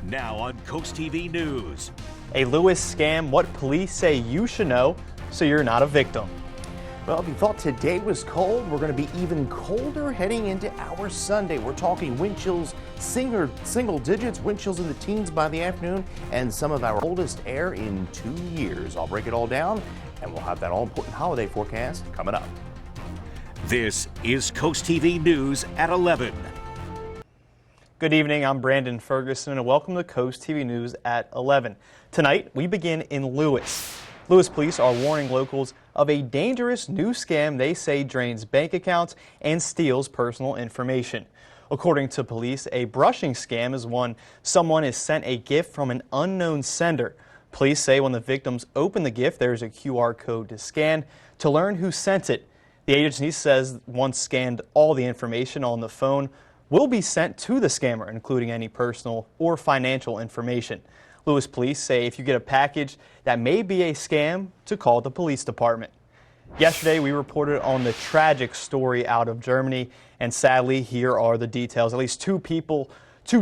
Now on CoastTV News. A Lewes scam, what police say you should know so you're not a victim. Well, if you thought today was cold, we're going to be even colder heading into our Sunday. We're talking wind chills, single digits, wind chills in the teens by the afternoon, and some of our coldest air in 2 years. I'll break it all down, and we'll have that all-important holiday forecast coming up. This is CoastTV News at 11. Good evening, I'm Brandon Ferguson, and welcome to CoastTV News at 11. Tonight, we begin in Lewes. Lewes police are warning locals of a dangerous new scam they say drains bank accounts and steals personal information. According to police, a brushing scam is when someone is sent a gift from an unknown sender. Police say when the victims open the gift, there's a QR code to scan to learn who sent it. The agency says once scanned, all the information on the phone will be sent to the scammer, including any personal or financial information. Lewes police say if you get a package that may be a scam, to call the police department. Yesterday, we reported on the tragic story out of Germany, and sadly, here are the details. At least 2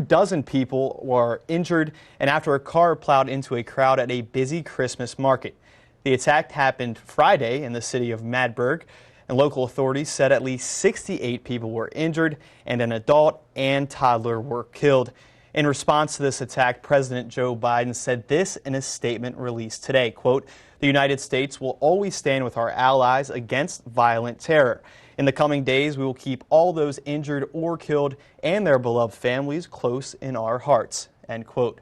dozen people were injured, and after a car plowed into a crowd at a busy Christmas market. The attack happened Friday in the city of Madberg, and local authorities said at least 68 people were injured, and an adult and toddler were killed. In response to this attack, President Joe Biden said this in a statement released today, quote, "The United States will always stand with our allies against violent terror. In the coming days, we will keep all those injured or killed and their beloved families close in our hearts," end quote.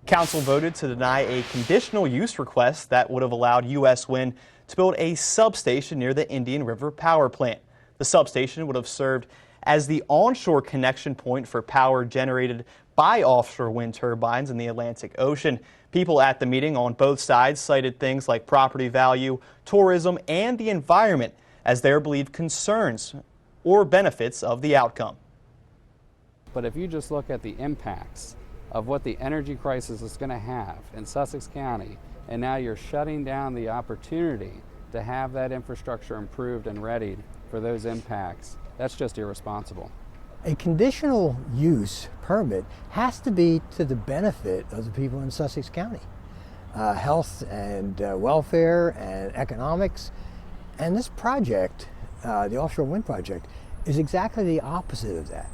Council voted to deny a conditional use request that would have allowed U.S. Wind to build a substation near the Indian River power plant. The substation would have served as the onshore connection point for power generated by offshore wind turbines in the Atlantic Ocean. People at the meeting on both sides cited things like property value, tourism, and the environment as their believed concerns or benefits of the outcome. But if you just look at the impacts of what the energy crisis is going to have in Sussex County, and now you're shutting down the opportunity to have that infrastructure improved and readied for those impacts, that's just irresponsible. A conditional use permit has to be to the benefit of the people in Sussex County. Health and welfare and economics. And this project, the offshore wind project, is exactly the opposite of that.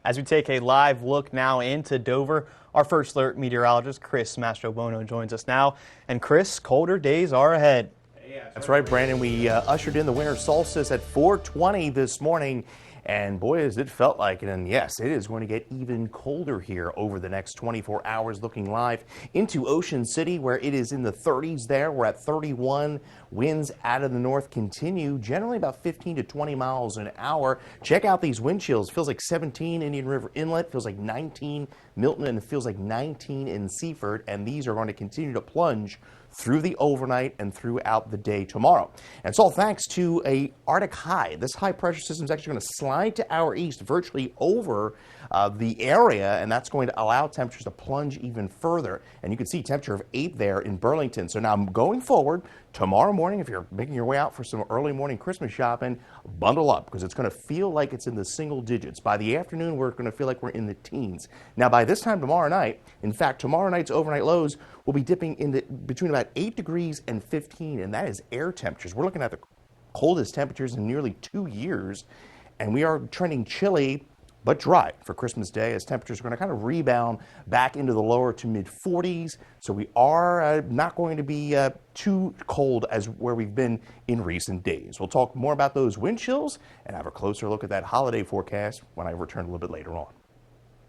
As we take a live look now into Dover, our first alert meteorologist, Chris Mastrobono, joins us now. And Chris, colder days are ahead. That's right, Brandon. We ushered in the winter solstice at 4:20 this morning. And boy, as it felt like it. And yes, it is going to get even colder here over the next 24 hours. Looking live into Ocean City, where it is in the 30s there. We're at 31. Winds out of the north continue, generally about 15 to 20 miles an hour. Check out these wind chills. Feels like 17 Indian River Inlet, feels like 19 Milton, and it feels like 19 in Seaford. And these are going to continue to plunge through the overnight and throughout the day tomorrow. And it's all thanks to a Arctic high. This high pressure system is actually going to slide to our east, virtually over the area, and that's going to allow temperatures to plunge even further. And you can see temperature of 8 there in Burlington. So now going forward, tomorrow morning, if you're making your way out for some early morning Christmas shopping, bundle up, because it's going to feel like it's in the single digits. By the afternoon, we're going to feel like we're in the teens. Now, by this time tomorrow night, in fact, tomorrow night's overnight lows will be dipping into between about 8 degrees and 15, and that is air temperatures. We're looking at the coldest temperatures in nearly 2 years, and we are trending chilly but dry for Christmas Day, as temperatures are going to kind of rebound back into the lower to mid 40s. So we are not going to be too cold as where we've been in recent days. We'll talk more about those wind chills and have a closer look at that holiday forecast when I return a little bit later on.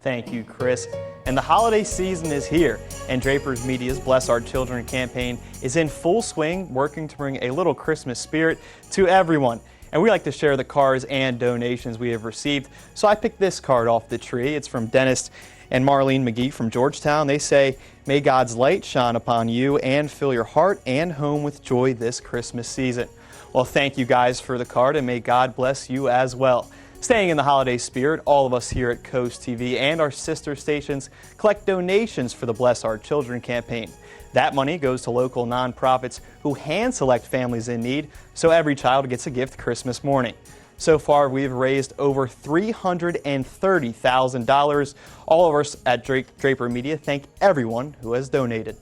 Thank you, Chris. And the holiday season is here, and Draper's Media's Bless Our Children campaign is in full swing, working to bring a little Christmas spirit to everyone. And we like to share the cards and donations we have received. So I picked this card off the tree. It's from Dennis and Marlene McGee from Georgetown. They say, "May God's light shine upon you and fill your heart and home with joy this Christmas season." Well, thank you guys for the card, and may God bless you as well. Staying in the holiday spirit, all of us here at Coast TV and our sister stations collect donations for the Bless Our Children campaign. That money goes to local nonprofits who hand select families in need, so every child gets a gift Christmas morning. So far, we've raised over $330,000. All of us at Draper Media thank everyone who has donated.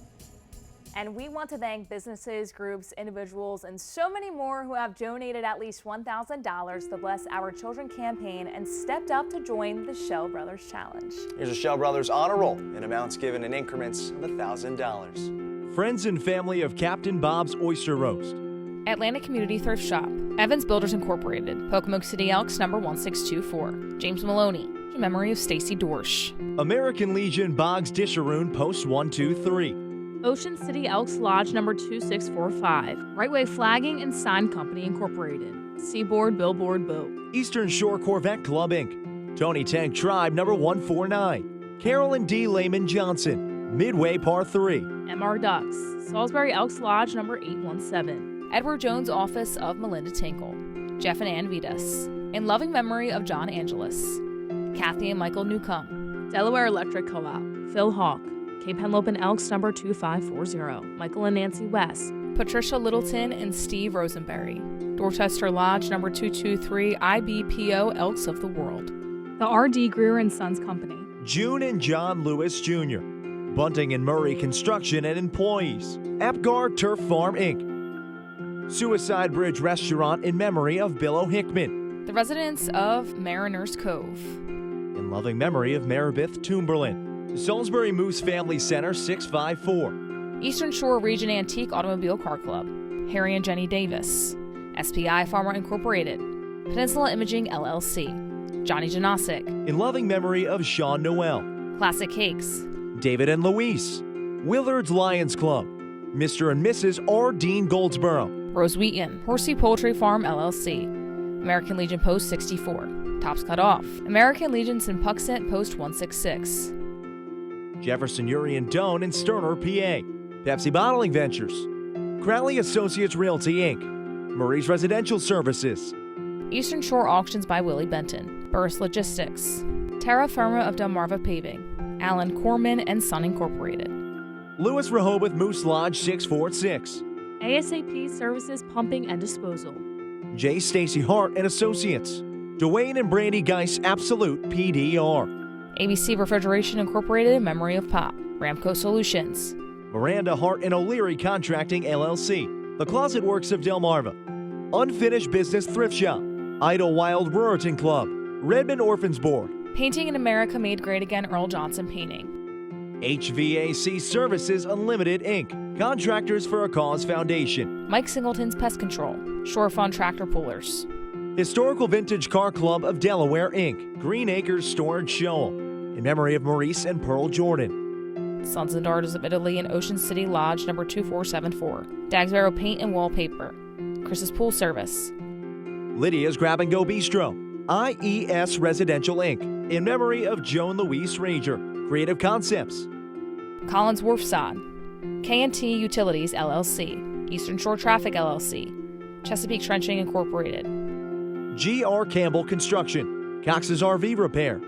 And we want to thank businesses, groups, individuals, and so many more who have donated at least $1,000 to Bless Our Children campaign and stepped up to join the Shell Brothers Challenge. Here's a Shell Brothers honor roll in amounts given in increments of $1,000. Friends and family of Captain Bob's Oyster Roast. Atlantic Community Thrift Shop, Evans Builders Incorporated, Pocomoke City Elks number 1624, James Maloney, in memory of Stacy Dorsch. American Legion Boggs Disharoon Post 123. Ocean City Elks Lodge number 2645, Right Way Flagging and Sign Company Incorporated, Seaboard Billboard Boat. Eastern Shore Corvette Club Inc. Tony Tank Tribe number 149. Carolyn D. Lehman Johnson, Midway Par 3. MR Ducks, Salisbury Elks Lodge number 817. Edward Jones Office of Melinda Tinkle, Jeff and Ann Vitas, in loving memory of John Angeles, Kathy and Michael Newcomb. Delaware Electric Co-op, Phil Hawk, Cape Henlopen Elks number 2540, Michael and Nancy West. Patricia Littleton and Steve Rosenberry, Dorchester Lodge number 223, IBPO Elks of the World. The R.D. Greer and Sons Company. June and John Lewis Jr. Bunting and Murray Construction and Employees. Apgar Turf Farm Inc. Suicide Bridge Restaurant in memory of Bill O'Hickman. The residents of Mariners Cove. In loving memory of Maribeth Toomberlin. Salisbury Moose Family Center 654. Eastern Shore Region Antique Automobile Car Club, Harry and Jenny Davis. SPI Pharma Incorporated, Peninsula Imaging LLC, Johnny Janosic. In loving memory of Sean Noel. Classic Cakes, David and Louise. Willard's Lions Club, Mr. and Mrs. R. Dean Goldsboro. Rose Wheaton, Horsey Poultry Farm LLC, American Legion Post 64, Tops Cut Off, American Legion Sinpuxent Post 166. Jefferson Uri and Doan in Sterner, PA. Pepsi Bottling Ventures. Crowley Associates Realty, Inc. Murray's Residential Services. Eastern Shore Auctions by Willie Benton, Burris Logistics, Terra Firma of Delmarva Paving, Alan Corman and Son Incorporated. Lewis Rehoboth Moose Lodge 646. ASAP Services Pumping and Disposal. J. Stacy Hart and Associates. Dwayne and Brandy Geis Absolute PDR. ABC Refrigeration Incorporated in memory of Pop, Ramco Solutions. Miranda Hart and O'Leary Contracting LLC. The Closet Works of Delmarva. Unfinished Business Thrift Shop. Idlewild Ruritan Club. Redmond Orphans Board. Painting in America Made Great Again Earl Johnson Painting. HVAC Services Unlimited, Inc. Contractors for a Cause Foundation. Mike Singleton's Pest Control, Shore Fund Tractor Pullers. Historical Vintage Car Club of Delaware, Inc. Green Acres Storage Shoal. In memory of Maurice and Pearl Jordan. Sons and Daughters of Italy in Ocean City Lodge number 2474. Dagsboro Paint and Wallpaper. Chris's Pool Service. Lydia's Grab and Go Bistro. IES Residential, Inc. In memory of Joan Louise Rager. Creative Concepts. Collins Wharfside. K&T Utilities LLC. Eastern Shore Traffic LLC. Chesapeake Trenching Incorporated. G.R. Campbell Construction. Cox's RV Repair.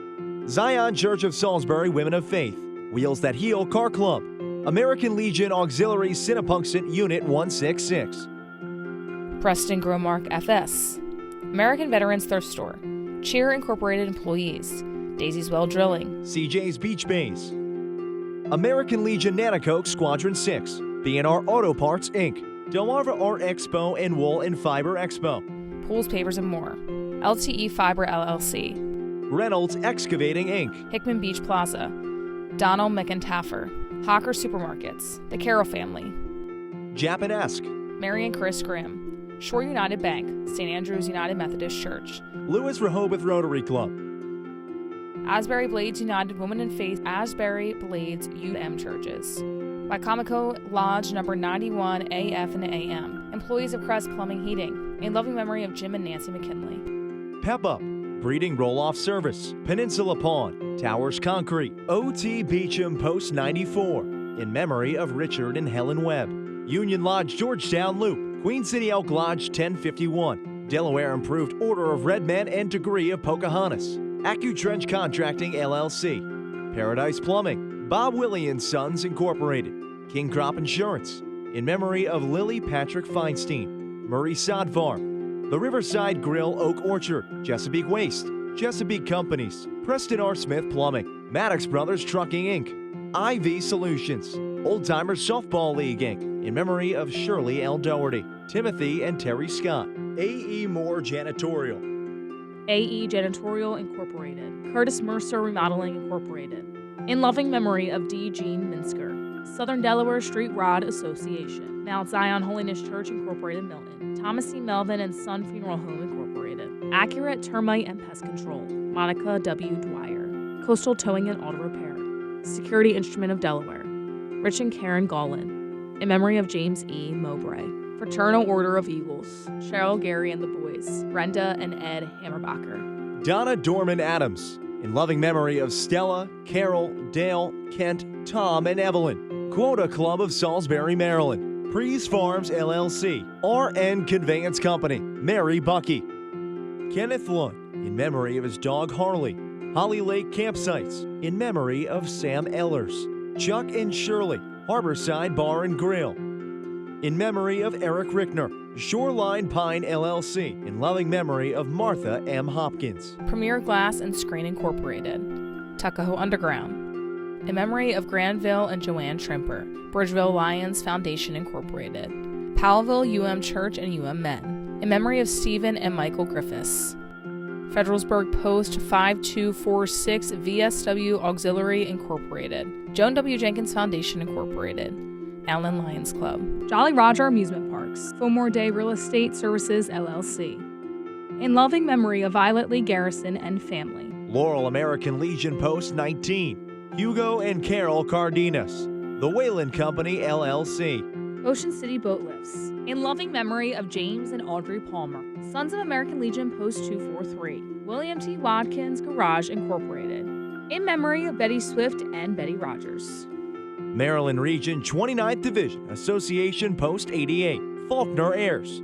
Zion Church of Salisbury Women of Faith. Wheels That Heal Car Club. American Legion Auxiliary Sinnapunxet Unit 166. Preston Gromark FS. American Veterans Thrift Store. Cheer Incorporated Employees. Daisy's Well Drilling. CJ's Beach Bays. American Legion Nanacoke Squadron 6. B&R Auto Parts, Inc. Delmarva Art Expo and Wool and Fiber Expo. Pools, Pavers, and more. LTE Fiber LLC. Reynolds Excavating, Inc. Hickman Beach Plaza. Donald McIntaffer. Hawker Supermarkets. The Carroll Family. Japanesque. Mary and Chris Grimm. Shore United Bank. St. Andrews United Methodist Church. Lewis Rehoboth Rotary Club. Asbury Blades United Women in Faith. Asbury Blades UM Churches. Wycomico Lodge number 91 AF and AM. Employees of Crest Plumbing Heating. In loving memory of Jim and Nancy McKinley. Pep Up. Breeding Roll-Off Service. Peninsula Pond. Towers Concrete. O.T. Beecham Post 94. In memory of Richard and Helen Webb. Union Lodge Georgetown Loop. Queen City Elk Lodge 1051. Delaware Improved Order of Red Men and Degree of Pocahontas. AccuTrench Contracting LLC. Paradise Plumbing. Bob Willie and Sons Incorporated. King Crop Insurance. In memory of Lily Patrick Feinstein. Murray Sod Farm. The Riverside Grill Oak Orchard, Chesapeake Waste, Chesapeake Companies, Preston R. Smith Plumbing, Maddox Brothers Trucking Inc., IV Solutions, Old Timers Softball League Inc., in memory of Shirley L. Doherty, Timothy and Terry Scott, A.E. Moore Janitorial, AE Janitorial Incorporated, Curtis Mercer Remodeling Incorporated, in loving memory of D. Gene Minsker, Southern Delaware Street Rod Association, Mount Zion Holiness Church Incorporated Milton, Thomas C. Melvin and Son Funeral Home Incorporated, Accurate Termite and Pest Control, Monica W. Dwyer, Coastal Towing and Auto Repair, Security Instrument of Delaware, Rich and Karen Gollin, in memory of James E. Mowbray, Fraternal Order of Eagles, Cheryl, Gary and the Boys, Brenda and Ed Hammerbacher, Donna Dorman Adams, in loving memory of Stella, Carol, Dale, Kent, Tom, and Evelyn, Quota Club of Salisbury, Maryland, Prees Farms LLC, RN Conveyance Company, Mary Bucky, Kenneth Lund, in memory of his dog Harley, Holly Lake Campsites, in memory of Sam Ellers, Chuck and Shirley, Harborside Bar and Grill, in memory of Eric Rickner, Shoreline Pine LLC, in loving memory of Martha M. Hopkins. Premier Glass and Screen Incorporated, Tuckahoe Underground, in memory of Granville and Joanne Trimper, Bridgeville Lions Foundation Incorporated, Powellville UM Church and UM Men, in memory of Stephen and Michael Griffiths, Federalsburg Post 5246 VSW Auxiliary Incorporated, Joan W. Jenkins Foundation Incorporated, Allen Lions Club, Jolly Roger Amusement Parks, Fillmore Day Real Estate Services LLC, in loving memory of Violet Lee Garrison and family, Laurel American Legion Post 19, Hugo and Carol Cardenas, The Whalen Company LLC, Ocean City Boat Lifts, in loving memory of James and Audrey Palmer, Sons of American Legion Post 243, William T. Watkins Garage Incorporated, in memory of Betty Swift and Betty Rogers. Maryland Region 29th Division Association Post 88, Faulkner Heirs,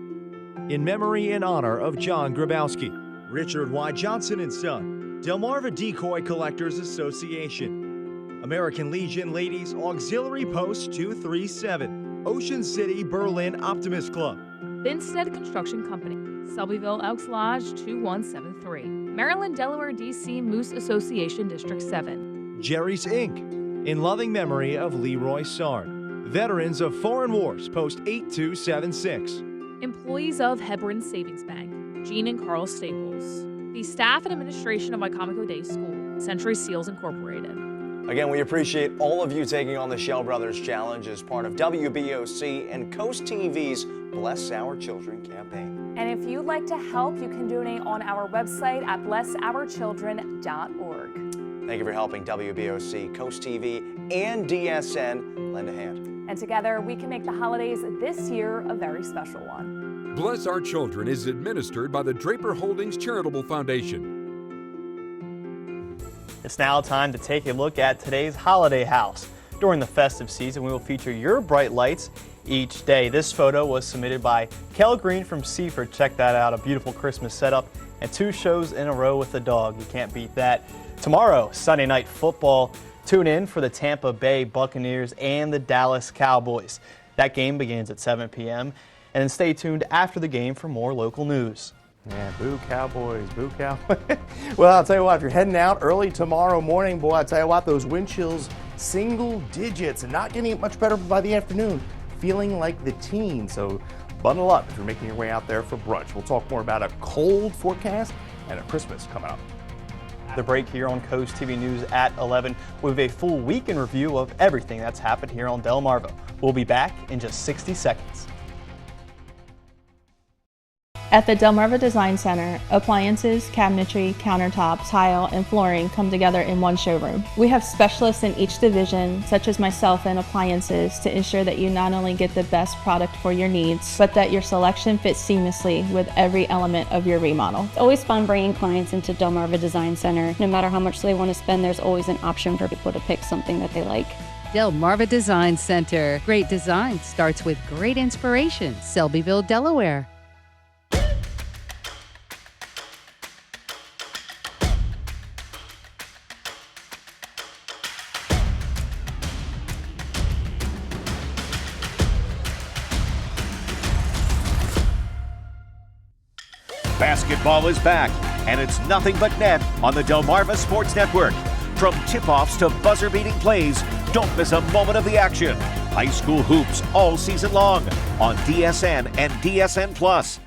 in memory and honor of John Grabowski, Richard Y. Johnson and Son, Delmarva Decoy Collectors Association, American Legion Ladies Auxiliary Post 237, Ocean City Berlin Optimist Club, Binstead Construction Company, Selbyville Elks Lodge 2173, Maryland Delaware DC Moose Association District 7, Jerry's Inc., in loving memory of Leroy Sard, Veterans of Foreign Wars Post 8276, employees of Hebron Savings Bank, Gene and Carl Staples, the staff and administration of Wycomico Day School, Century Seals Incorporated. Again, we appreciate all of you taking on the Shell Brothers Challenge as part of WBOC and Coast TV's Bless Our Children campaign. And if you'd like to help, you can donate on our website at blessourchildren.org. Thank you for helping WBOC, Coast TV, and DSN lend a hand. And together, we can make the holidays this year a very special one. Bless Our Children is administered by the Draper Holdings Charitable Foundation. It's now time to take a look at today's Holiday House. During the festive season, we will feature your bright lights each day. This photo was submitted by Kel Green from Seaford. Check that out, a beautiful Christmas setup and 2 shows in a row with the dog. You can't beat that. Tomorrow, Sunday Night Football. Tune in for the Tampa Bay Buccaneers and the Dallas Cowboys. That game begins at 7 p.m. And then stay tuned after the game for more local news. Yeah, boo Cowboys, boo Cowboys. Well, I'll tell you what, if you're heading out early tomorrow morning, boy, I'll tell you what, those wind chills, single digits, and not getting much better by the afternoon, feeling like the teens. So bundle up if you're making your way out there for brunch. We'll talk more about a cold forecast and a Christmas coming up. The break here on Coast TV News at 11 with a full week in review of everything that's happened here on Delmarva. We'll be back in just 60 seconds. At the Delmarva Design Center, appliances, cabinetry, countertops, tile, and flooring come together in one showroom. We have specialists in each division, such as myself in appliances, to ensure that you not only get the best product for your needs, but that your selection fits seamlessly with every element of your remodel. It's always fun bringing clients into Delmarva Design Center. No matter how much they want to spend, there's always an option for people to pick something that they like. Delmarva Design Center. Great design starts with great inspiration. Selbyville, Delaware. Basketball is back, and it's nothing but net on the Delmarva Sports Network. From tip-offs to buzzer-beating plays, don't miss a moment of the action. High school hoops all season long on DSN and DSN+.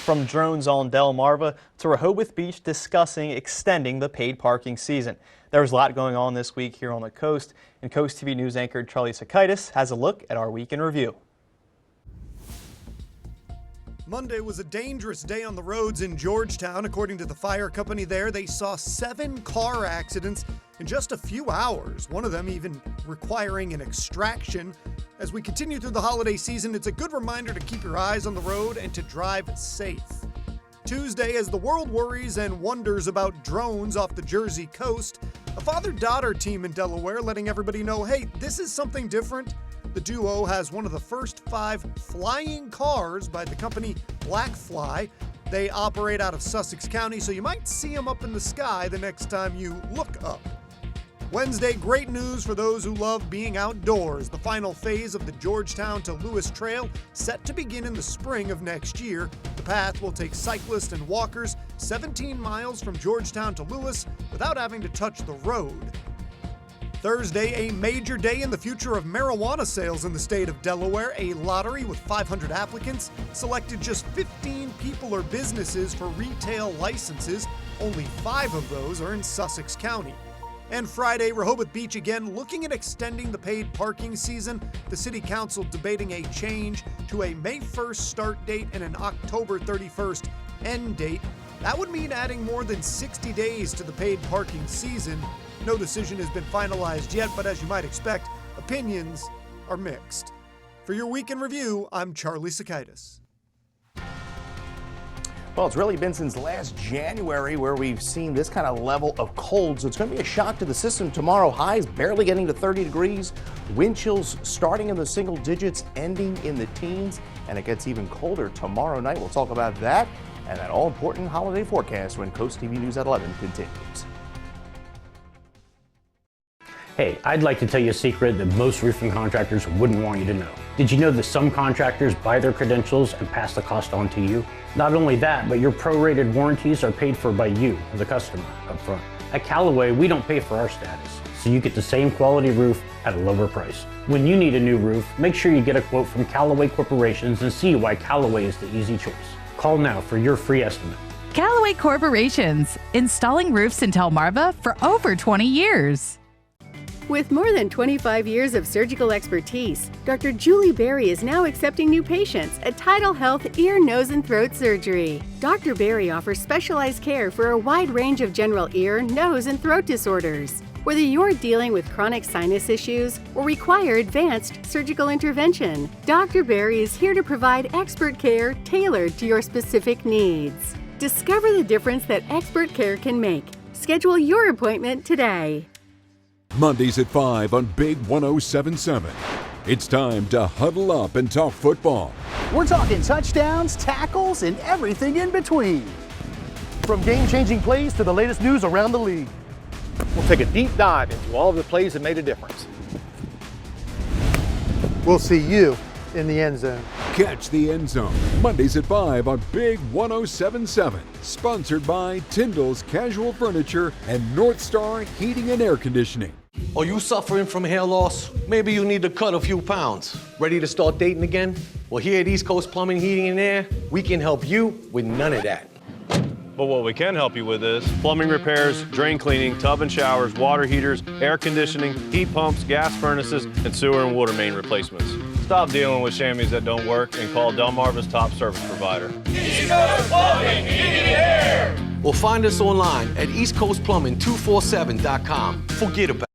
From drones on Delmarva to Rehoboth Beach discussing extending the paid parking season. There was a lot going on this week here on the coast, and Coast TV News anchor Charlie Sakaitis has a look at our week in review. Monday was a dangerous day on the roads in Georgetown. According to the fire company there, they saw 7 car accidents in just a few hours, one of them even requiring an extraction. As we continue through the holiday season, it's a good reminder to keep your eyes on the road and to drive safe. Tuesday, as the world worries and wonders about drones off the Jersey coast, a father-daughter team in Delaware letting everybody know, hey, this is something different. The duo has one of the first 5 flying cars by the company Blackfly. They operate out of Sussex County, so you might see them up in the sky the next time you look up. Wednesday, great news for those who love being outdoors. The final phase of the Georgetown to Lewes Trail set to begin in the spring of next year. The path will take cyclists and walkers 17 miles from Georgetown to Lewes without having to touch the road. Thursday, a major day in the future of marijuana sales in the state of Delaware. A lottery with 500 applicants selected just 15 people or businesses for retail licenses. Only 5 of those are in Sussex County. And Friday, Rehoboth Beach again looking at extending the paid parking season. The City Council debating a change to a May 1st start date and an October 31st end date. That would mean adding more than 60 days to the paid parking season. No decision has been finalized yet, but as you might expect, opinions are mixed. For your week in review, I'm Charlie Sakaitis. Well, it's really been since last January where we've seen this kind of level of cold, so it's going to be a shock to the system tomorrow. Highs barely getting to 30 degrees, wind chills starting in the single digits, ending in the teens, and it gets even colder tomorrow night. We'll talk about that and that all-important holiday forecast when Coast TV News at 11 continues. Hey, I'd like to tell you a secret that most roofing contractors wouldn't want you to know. Did you know that some contractors buy their credentials and pass the cost on to you? Not only that, but your prorated warranties are paid for by you, the customer, up front. At Callaway, we don't pay for our status, so you get the same quality roof at a lower price. When you need a new roof, make sure you get a quote from Callaway Corporations and see why Callaway is the easy choice. Call now for your free estimate. Callaway Corporations, installing roofs in Delmarva for over 20 years. With more than 25 years of surgical expertise, Dr. Julie Berry is now accepting new patients at Tidal Health Ear, Nose, and Throat Surgery. Dr. Berry offers specialized care for a wide range of general ear, nose, and throat disorders. Whether you're dealing with chronic sinus issues or require advanced surgical intervention, Dr. Berry is here to provide expert care tailored to your specific needs. Discover the difference that expert care can make. Schedule your appointment today. Mondays at 5 on Big 1077. It's time to huddle up and talk football. We're talking touchdowns, tackles, and everything in between. From game-changing plays to the latest news around the league. We'll take a deep dive into all of the plays that made a difference. We'll see you in the end zone. Catch the End Zone, Mondays at 5 on Big 1077. Sponsored by Tyndall's Casual Furniture and North Star Heating and Air Conditioning. Are you suffering from hair loss? Maybe you need to cut a few pounds. Ready to start dating again? Well, here at East Coast Plumbing, Heating and Air, we can help you with none of that. But what we can help you with is plumbing repairs, drain cleaning, tub and showers, water heaters, air conditioning, heat pumps, gas furnaces, and sewer and water main replacements. Stop dealing with chamois that don't work and call Delmarva's top service provider. East Coast Plumbing, Heating and Air. Or find us online at eastcoastplumbing247.com. Forget about it.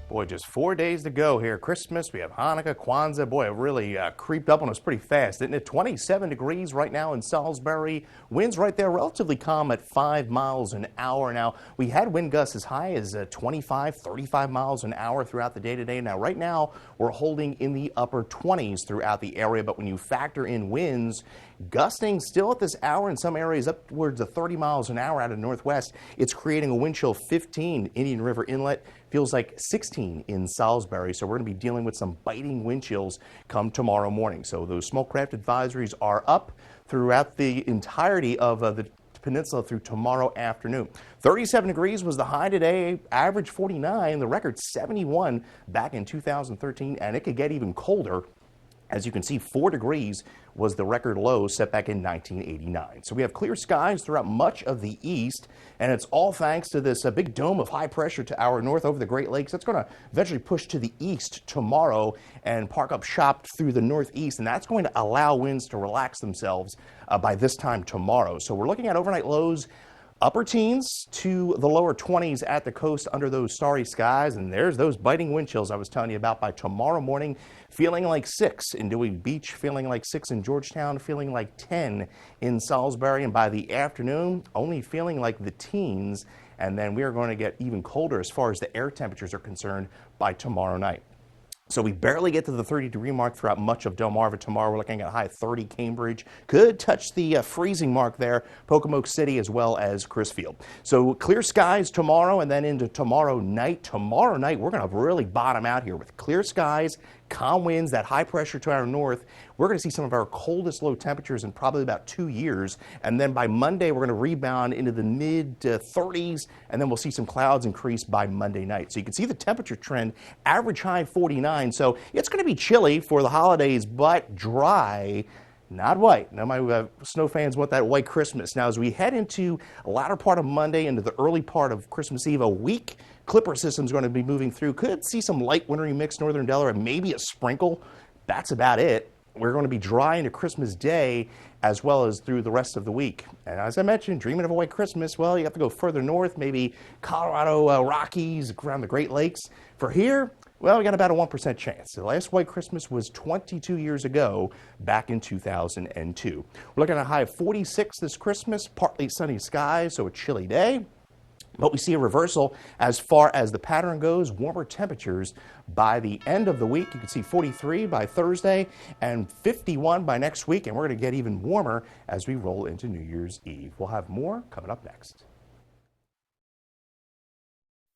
Boy, just 4 days to go here. Christmas, we have Hanukkah, Kwanzaa. Boy, it really creeped up on us pretty fast, didn't it? 27 degrees right now in Salisbury. Winds right there relatively calm at 5 miles an hour. Now, we had wind gusts as high as 25, 35 miles an hour throughout the day today. Now, right now, we're holding in the upper 20s throughout the area, but when you factor in winds Gusting still at this hour in some areas upwards of 30 miles an hour out of northwest. It's creating a wind chill 15 Indian River Inlet. Feels like 16 in Salisbury. So we're going to be dealing with some biting wind chills come tomorrow morning. So those small craft advisories are up throughout the entirety of the peninsula through tomorrow afternoon. 37 degrees was the high today, average 49, the record 71 back in 2013, and it could get even colder. As you can see, 4 degrees was the record low set back in 1989. So we have clear skies throughout much of the east, and it's all thanks to this big dome of high pressure to our north over the Great Lakes. That's going to eventually push to the east tomorrow and park up shop through the northeast, and that's going to allow winds to relax themselves by this time tomorrow. So we're looking at overnight lows upper teens to the lower 20s at the coast under those starry skies, and there's those biting wind chills I was telling you about by tomorrow morning. Feeling like 6 in Dewey Beach, feeling like 6 in Georgetown, feeling like 10 in Salisbury, and by the afternoon, only feeling like the teens, and then we are going to get even colder as far as the air temperatures are concerned by tomorrow night. So we barely get to the 30-degree mark throughout much of Delmarva tomorrow. We're looking at a high 30 Cambridge. Could touch the freezing mark there, Pocomoke City as well as Crisfield. So clear skies tomorrow and then into tomorrow night. Tomorrow night, we're going to really bottom out here with clear skies, calm winds, that high pressure to our north. We're going to see some of our coldest low temperatures in probably about 2 years. And then by Monday, we're going to rebound into the mid 30s, and then we'll see some clouds increase by Monday night. So you can see the temperature trend, average high 49. So it's going to be chilly for the holidays, but dry, not white. Now, my snow fans want that white Christmas. Now, as we head into the latter part of Monday into the early part of Christmas Eve, a weak Clipper system is going to be moving through. Could see some light wintry mix northern Delaware, maybe a sprinkle. That's about it. We're going to be dry into Christmas Day as well as through the rest of the week. And as I mentioned, dreaming of a white Christmas, well, you have to go further north, maybe Colorado, Rockies, around the Great Lakes. For here, well, we got about a 1% chance. The last white Christmas was 22 years ago, back in 2002. We're looking at a high of 46 this Christmas, partly sunny skies, so a chilly day. But we see a reversal as far as the pattern goes, warmer temperatures by the end of the week. You can see 43 by Thursday and 51 by next week, and we're going to get even warmer as we roll into New Year's Eve. We'll have more coming up next.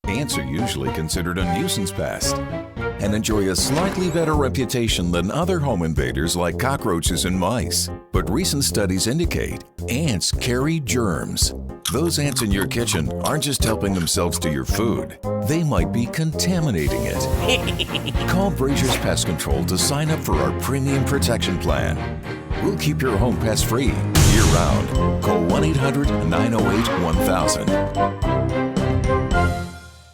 Ants are usually considered a nuisance pest and enjoy a slightly better reputation than other home invaders like cockroaches and mice. But recent studies indicate ants carry germs. Those ants in your kitchen aren't just helping themselves to your food. They might be contaminating it. Call Brazier's Pest Control to sign up for our premium protection plan. We'll keep your home pest free year-round. Call 1-800-908-1000.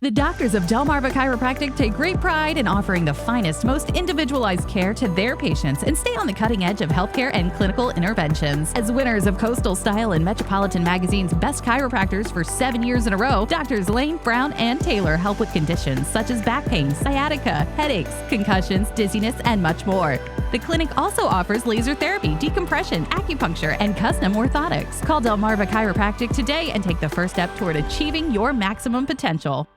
The doctors of Delmarva Chiropractic take great pride in offering the finest, most individualized care to their patients and stay on the cutting edge of healthcare and clinical interventions. As winners of Coastal Style and Metropolitan Magazine's Best Chiropractors for 7 years in a row, Doctors Lane, Brown, and Taylor help with conditions such as back pain, sciatica, headaches, concussions, dizziness, and much more. The clinic also offers laser therapy, decompression, acupuncture, and custom orthotics. Call Delmarva Chiropractic today and take the first step toward achieving your maximum potential.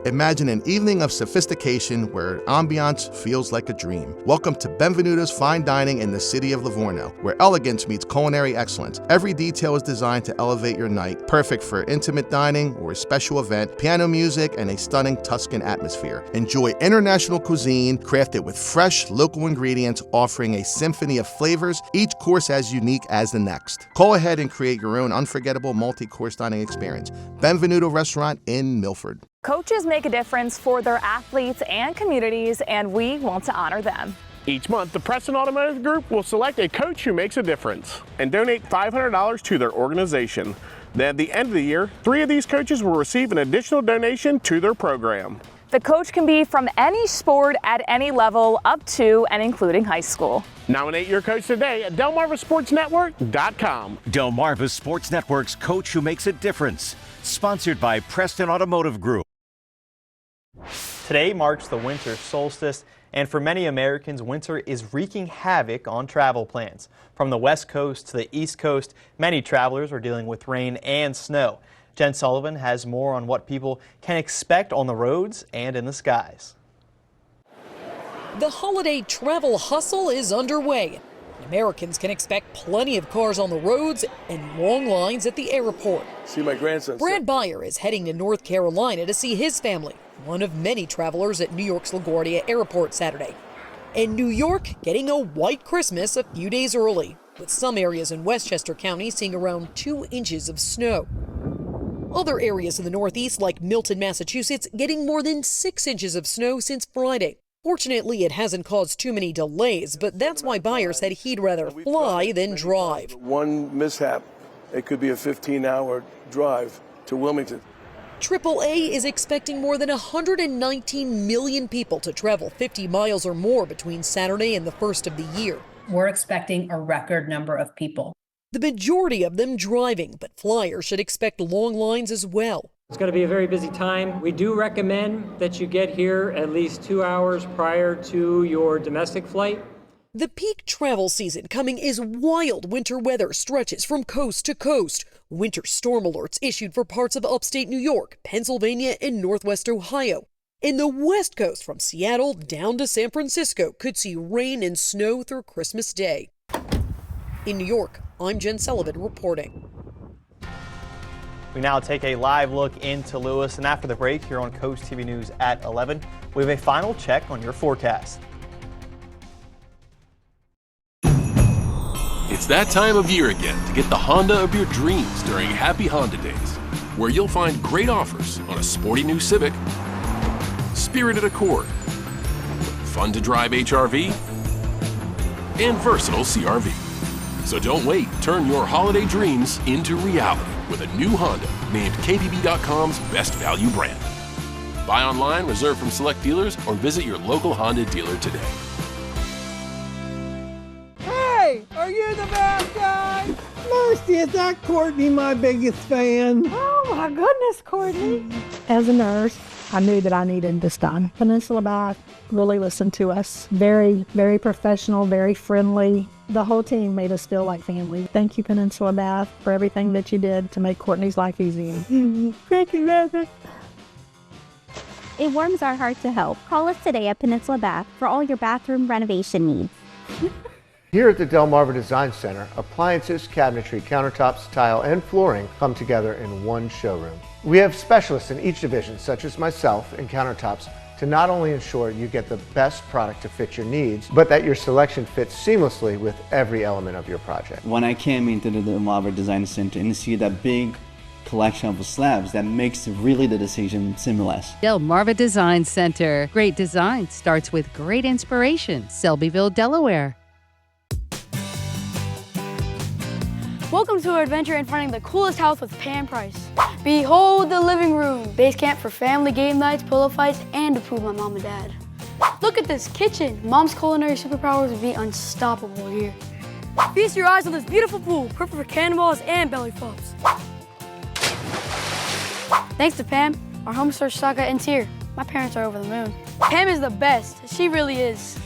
Imagine an evening of sophistication where ambiance feels like a dream. Welcome to Benvenuto's Fine Dining in the city of Livorno, where elegance meets culinary excellence. Every detail is designed to elevate your night, perfect for intimate dining or a special event, piano music, and a stunning Tuscan atmosphere. Enjoy international cuisine crafted with fresh, local ingredients, offering a symphony of flavors, each course as unique as the next. Call ahead and create your own unforgettable multi-course dining experience. Benvenuto Restaurant in Milford. Coaches make a difference for their athletes and communities, and we want to honor them. Each month, the Preston Automotive Group will select a coach who makes a difference and donate $500 to their organization. Then at the end of the year, 3 of these coaches will receive an additional donation to their program. The coach can be from any sport at any level, up to and including high school. Nominate your coach today at DelmarvaSportsNetwork.com. Delmarva Sports Network's Coach Who Makes a Difference, sponsored by Preston Automotive Group. Today marks the winter solstice, and for many Americans, winter is wreaking havoc on travel plans. From the West Coast to the East Coast, many travelers are dealing with rain and snow. Jen Sullivan has more on what people can expect on the roads and in the skies. The holiday travel hustle is underway. Americans can expect plenty of cars on the roads and long lines at the airport. See my grandson. Brad Beyer is heading to North Carolina to see his family, one of many travelers at New York's LaGuardia Airport Saturday. And New York getting a white Christmas a few days early, with some areas in Westchester County seeing around 2 inches of snow. Other areas in the Northeast, like Milton, Massachusetts, getting more than 6 inches of snow since Friday. Fortunately, it hasn't caused too many delays, but that's why Beyer said he'd rather fly than drive. One mishap, it could be a 15-hour drive to Wilmington. AAA is expecting more than 119 million people to travel 50 miles or more between Saturday and the first of the year. We're expecting a record number of people. The majority of them driving, but flyers should expect long lines as well. It's going to be a very busy time. We do recommend that you get here at least 2 hours prior to your domestic flight. The peak travel season coming as wild winter weather stretches from coast to coast. Winter storm alerts issued for parts of upstate New York, Pennsylvania, and Northwest Ohio. And the West Coast from Seattle down to San Francisco could see rain and snow through Christmas Day. In New York, I'm Jen Sullivan reporting. We now take a live look into Lewes, and after the break here on Coast TV News at 11, we have a final check on your forecast. It's that time of year again to get the Honda of your dreams during Happy Honda Days, where you'll find great offers on a sporty new Civic, spirited Accord, fun to drive HRV, and versatile CRV. So don't wait, turn your holiday dreams into reality with a new Honda named KBB.com's best value brand. Buy online, reserve from select dealers, or visit your local Honda dealer today. Hey, are you the bad guy? Mercy, is that Courtney my biggest fan? Oh my goodness, Courtney. As a nurse, I knew that I needed this done. Peninsula Bath really listened to us. Very, very professional, very friendly. The whole team made us feel like family. Thank you, Peninsula Bath, for everything that you did to make Courtney's life easy. Thank you, Mother. It warms our heart to help. Call us today at Peninsula Bath for all your bathroom renovation needs. Here at the Delmarva Design Center, appliances, cabinetry, countertops, tile, and flooring come together in one showroom. We have specialists in each division, such as myself in countertops, to not only ensure you get the best product to fit your needs, but that your selection fits seamlessly with every element of your project. When I came into the Delmarva Design Center and see that big collection of slabs, that makes really the decision seamless. Delmarva Design Center. Great design starts with great inspiration. Selbyville, Delaware. Welcome to our adventure in finding the coolest house with Pam Price. Behold the living room, base camp for family game nights, pillow fights, and to prove my mom and dad. Look at this kitchen. Mom's culinary superpowers would be unstoppable here. Feast your eyes on this beautiful pool, perfect for cannonballs and belly flops. Thanks to Pam, our home starts stock ends here. My parents are over the moon. Pam is the best. She really is.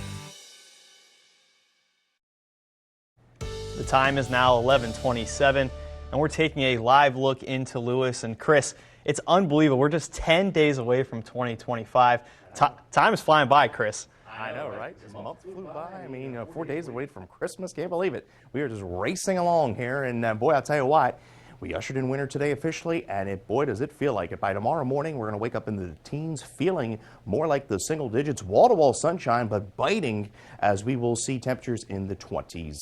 The time is now 11:27, and we're taking a live look into Lewes. And Chris, it's unbelievable. We're just 10 days away from 2025. Time is flying by, Chris. I know, right? This month flew by. I mean, 4 days away from Christmas. Can't believe it. We are just racing along here. And boy, I'll tell you what, we ushered in winter today officially, and boy, does it feel like it. By tomorrow morning, we're going to wake up in the teens feeling more like the single digits, wall-to-wall sunshine, but biting as we will see temperatures in the 20s.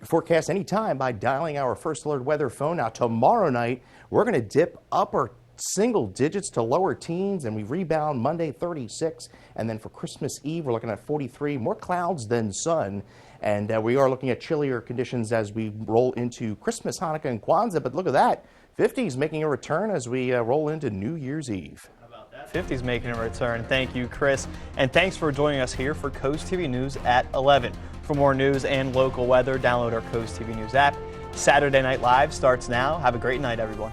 Forecast anytime by dialing our First Alert weather phone. Now, tomorrow night, we're going to dip upper single digits to lower teens, and we rebound Monday 36. And then for Christmas Eve, we're looking at 43, more clouds than sun. And we are looking at chillier conditions as we roll into Christmas, Hanukkah, and Kwanzaa. But look at that, 50s making a return as we roll into New Year's Eve. 50's making a return. Thank you, Chris. And thanks for joining us here for Coast TV News at 11. For more news and local weather, download our Coast TV News app. Saturday Night Live starts now. Have a great night, everyone.